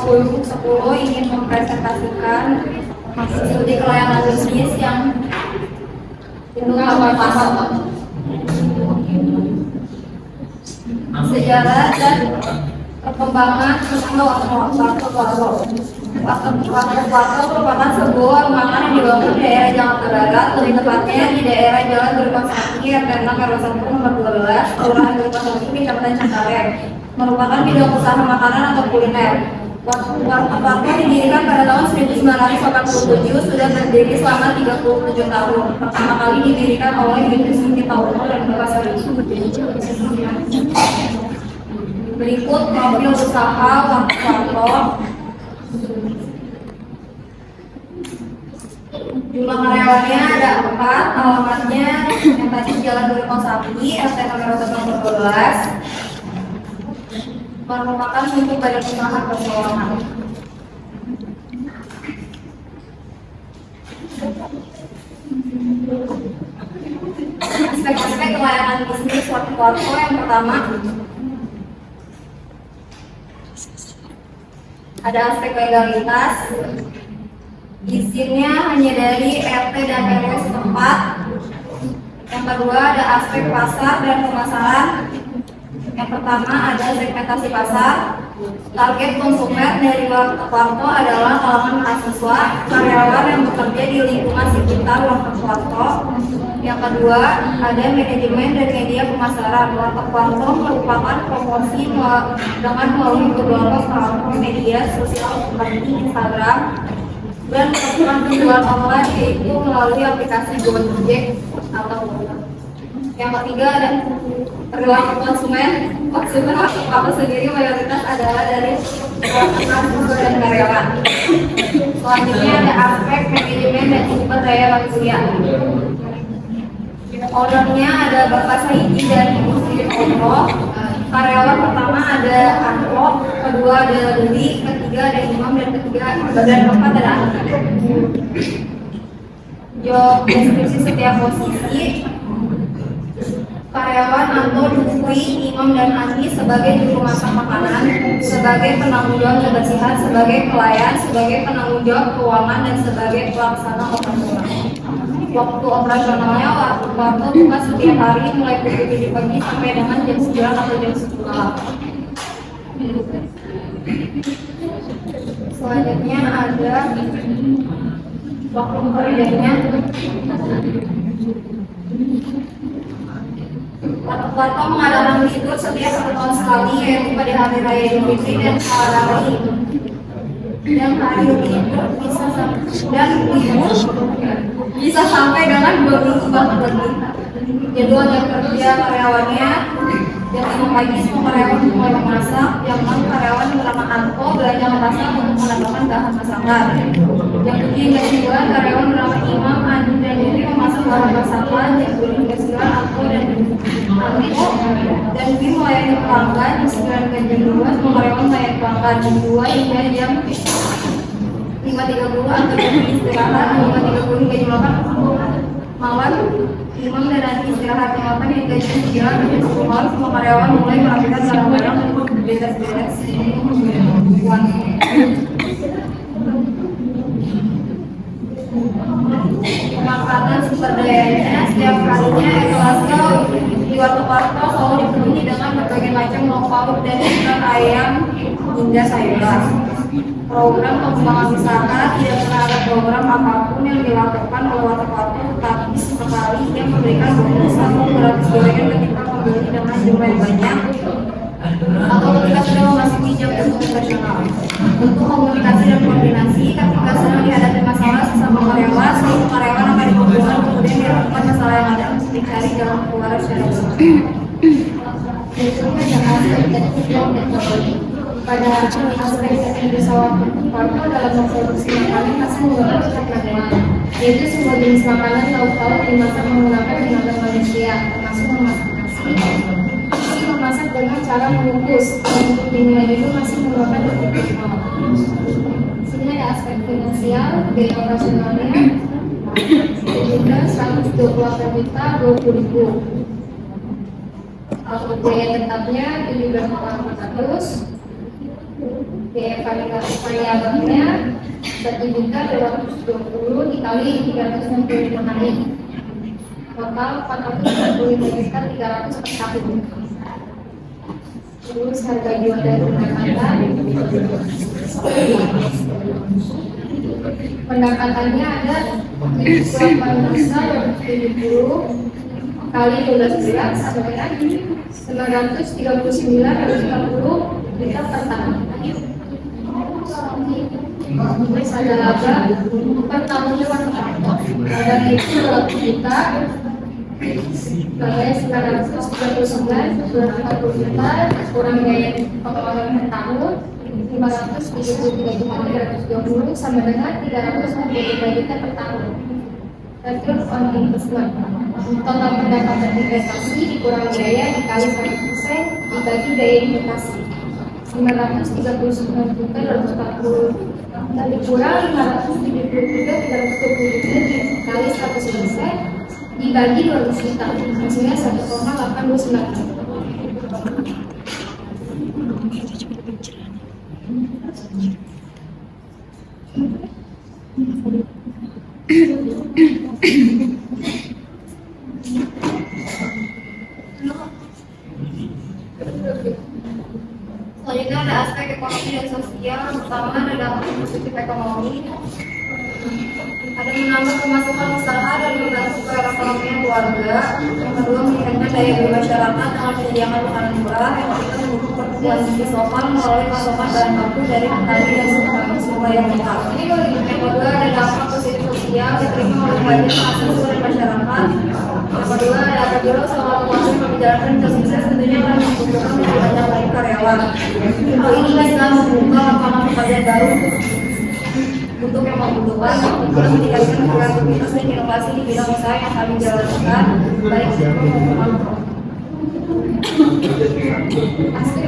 10 ingin mempresentasikan studi kelayakan bisnis yang pasal sejarah dan perkembangan Waktu merupakan sebuah ruangan yang dibangun di daerah Jakarta Barat, lebih tepatnya di daerah Jalan Gerupa Sakti, RT 6 RW 1 nomor 12, Kelurahan Gerupa Sakti, Kecamatan Cengkareng. Merupakan bidang usaha makanan atau kuliner. Waktu didirikan pada tahun 1987, sudah berdiri selama 37 tahun. Pertama kali didirikan oleh Ibu Siti Tauno dan Bapak Sari. Berikut profil usaha Warto. Jumlah karyawannya ada 4, alamatnya yang tadi Jalan Gerupa Sakti, RT 1 12, merupakan untuk badan usaha perseorangan. Aspek-aspek kelayakan bisnis Warto yang pertama ada aspek legalitas. Izinnya hanya dari RT dan RW setempat. Yang kedua ada aspek pasar dan pemasaran. Yang pertama ada segmentasi pasar. Target konsumen dari Warto adalah kalangan mahasiswa, karyawan yang bekerja di lingkungan sekitar Warto. Yang kedua ada manajemen dan media pemasaran. Warto merupakan promosi dengan melalui beberapa platform media sosial seperti Instagram dan melakukan penjualan online, yaitu melalui aplikasi Gojek atau Gojek. Yang ketiga ada perilaku konsumen. Konsumen Warto sendiri mayoritas adalah dari mahasiswa dan karyawan. Selanjutnya ada aspek manajemen dan sumber daya manusia. Ownernya ada Bapak Saidi dan Ibu Siti Tauno. Karyawan pertama ada Anko, kedua ada Dudi, ketiga ada Imam, dan keempat ada Andi. Job deskripsi setiap posisi. Karyawan Anto, Dudi, Imam, dan Andi sebagai juru masak makanan, sebagai penanggung jawab kebersihan, sebagai pelayan, sebagai penanggung jawab keuangan, dan sebagai pelaksana operasional. Waktu operasionalnya Warto buka setiap hari mulai pukul 7 pagi sampai dengan jam 9 atau jam 10 malam. Selanjutnya ada waktu kerjanya. Warto mengadakan libur setiap 1 tahun sekali, yaitu pada hari raya Idul Fitri dan hari libur bisa sampai dengan 2 minggu bahkan lebih. Jadwal jam kerja karyawannya jam 5 pagi semua karyawan mulai memasak. Jam 6 karyawan bernama Anko belajar memasak untuk menambahkan bahan masakan. Jam 7 hingga 9 karyawan bernama Imam, Andi, dan Diri memasak bahan masakan. Jam 10 hingga 9 Anko dan Diri melayani pelanggan. Jam 9 hingga jam 2 semua karyawan melayani pelanggan. Jam 2 hingga jam 5.30 atau jam istirahat. 5.30 hingga jam 8 malam Imam dan Andi istirahat. Jam 8 hingga jam 9 atau jam 10 malam semua karyawan mulai merapikan barang-barang untuk beres-beres. Makanan sumber dayanya setiap harinya etalase di Warto selalu dipenuhi dengan berbagai macam lauk pauk dan ikan ayam hingga sayuran. Program pengembangan wisata tidak pernah ada program apapun yang dilakukan oleh Warto, tetapi sesekali ia memberikan bonus atau gratis gorengan ketika membeli dengan jumlah yang banyak atau ketika sudah memasuki jam untuk operasional. Untuk komunikasi dan koordinasi, ketika sedang dihadapi masalah sesama karyawan, seluruh karyawan akan dikumpulkan kemudian dilakukan masalah yang ada untuk dicari jalan keluar secara bersama. Berikutnya adalah aspek teknik dan teknologi. Pada aspek teknik Warto dalam memproduksi makanan masih menggunakan teknologi, yaitu semua jenis makanan lauk pauk dimasak menggunakan tenaga manusia, termasuk memasak nasi. Masih memasak dengan cara mengukus, dan untuk dinilai itu masih menggunakan teknik. Sini ada aspek finansial, biaya operasionalnya sejumlah 128.020.000. Untuk biaya tetapnya 17.400. Biaya variabelnya 1.220 dikali 365 hari. Total 445.300 per tahun. Terus harga jual dari pendapatannya ada 870 kali 12 bulan sama dengan 939,40 juta per tahun. Terus ada laba per tahunnya ada itu 200 juta kali 939,40 juta kurang biaya pengeluaran per tahun 533.320 sama dengan 363 juta per tahun. Terus on investment total pendapatan investasi dikurang biaya dikali 100% dibagi biaya investasi 539 juta 240 dan dikurang 573.320 juta dikali 100% dibagi 200 juta hasilnya 1,829. Selanjutnya ada aspek ekonomi dan sosial. Pertama ada dampak positif ekonomi, ada menambah pemasukan usaha dan membantu perekonomian keluarga. Yang kedua meningkatkan daya beli masyarakat dengan menyediakan makanan murah. Yang ketiga mendukung pertumbuhan sosial melalui pasokan bahan baku dari petani dan sumber yang lokal. Yang kedua ada dampak positif sosial diterima oleh banyak mahasiswa dan masyarakat. Yang kedua ada apabila usaha keuangan yang menjalankan dengan sukses tentunya akan membutuhkan lebih banyak lagi karyawan. Hal ini bisa membuka lapangan pekerjaan baru untuk yang membutuhkan juga meningkatkan kreativitas dan inovasi di bidang usaha yang kami jalankan baik mikro maupun makro. Aspek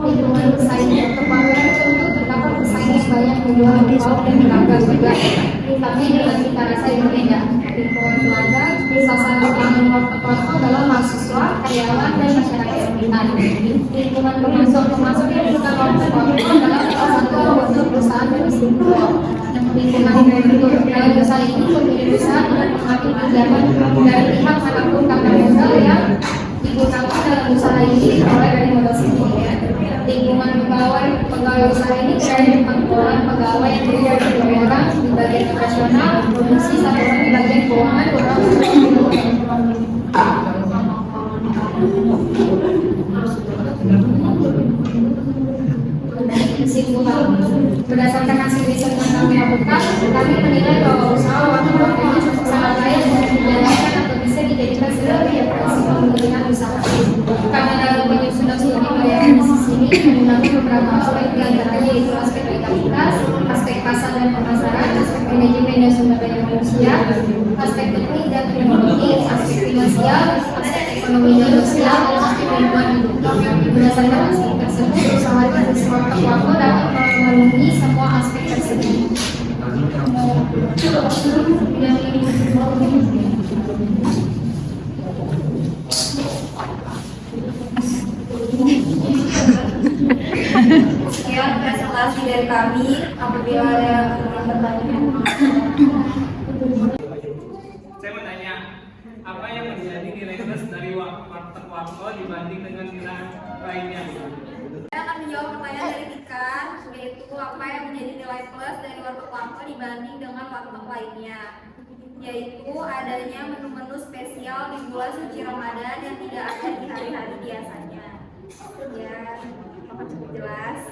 lingkungan pesaing kepala tentu terdapat pesaing yang banyak menjual lokal dan beragam juga, tapi dengan cita rasa yang berbeda. Lingkungan keluarga, sasaran utama warga adalah mahasiswa, karyawan, dan masyarakat sekitar. Lingkungan pemasok yang bukan warga adalah salah satu anggota perusahaan dan distributor. Lingkungan dalam usaha ini pemilik usaha dengan mengambil pinjaman dari pihak manapun karena modal yang digunakan dalam usaha ini oleh dari modal sendiri. Lingkungan pegawai usaha ini dari 4 orang pegawai yang terdiri dari 2 orang di bagian operasional, produksi, 1 orang di bagian keuangan, 2 orang kesimpulan. Berdasarkan hasil riset yang kami lakukan, kami menilai bahwa usaha waktu waktunya sangat layak untuk dijalankan atau bisa dijadikan sebagai operasi pemerintahan usaha. Karena dalam penyusunan studi pelayanan di sini menggunakan beberapa aspek, diantaranya yaitu aspek legalitas, aspek pasar dan pemasaran, aspek manajemen dan sumber daya manusia, aspek teknik dan teknologi, aspek finansial, aspek ekonomi dan sosial, dan aspek lingkungan hidup. Berdasarkan aspek tersebut, usaha dan suatu waktu dapat memenuhi semua aspek tersebut. Sekian presentasi dari kami. Apabila ada pertanyaan, saya mau tanya, apa yang menjadi nilai plus dari warteg Warko dibanding dengan nilai lainnya? saya akan menjawab pertanyaan dari Tika, yaitu apa yang menjadi nilai plus dari warteg Warko dibanding dengan warteg lainnya, yaitu adanya menu-menu spesial di bulan suci Ramadan yang tidak ada di hari-hari biasanya. Ya, apakah cukup jelas?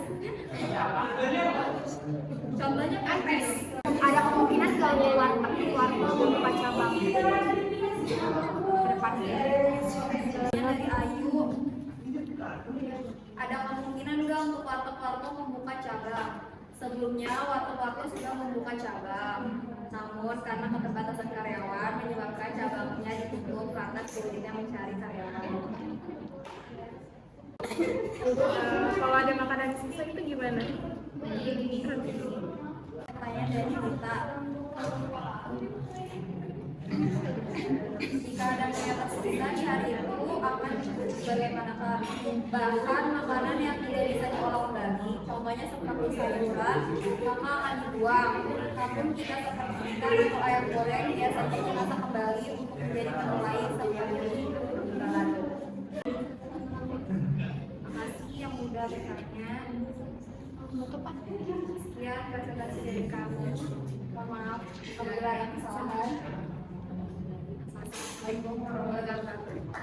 Contohnya pepes. Ada kemungkinan kalau warteg membuka cabang ke depannya. Dari Ayu, ada kemungkinan nggak untuk warteg-warteg membuka cabang? Sebelumnya warteg-warteg sudah membuka cabang, namun karena keterbatasan karyawan menyebabkan cabangnya ditutup karena sulitnya mencari karyawan. Kalau ada makanan sisa itu gimana? Pertanyaan dari kita, jika ada ternyata sisa di hari itu akan bagaimana? Bahkan makanan yang tidak bisa diolah kembali, contohnya contohnya seperti sayuran, maka akan dibuang. Namun jika seperti ikan atau ayam goreng, biasanya dimasak kembali untuk menjadi menu lain seperti balado. Makasih yang udah bertanya. Sekian presentasi dari kami. Mohon maaf apabila yang kesalahan. Assalamualaikum warahmatullahi wabarakatuh.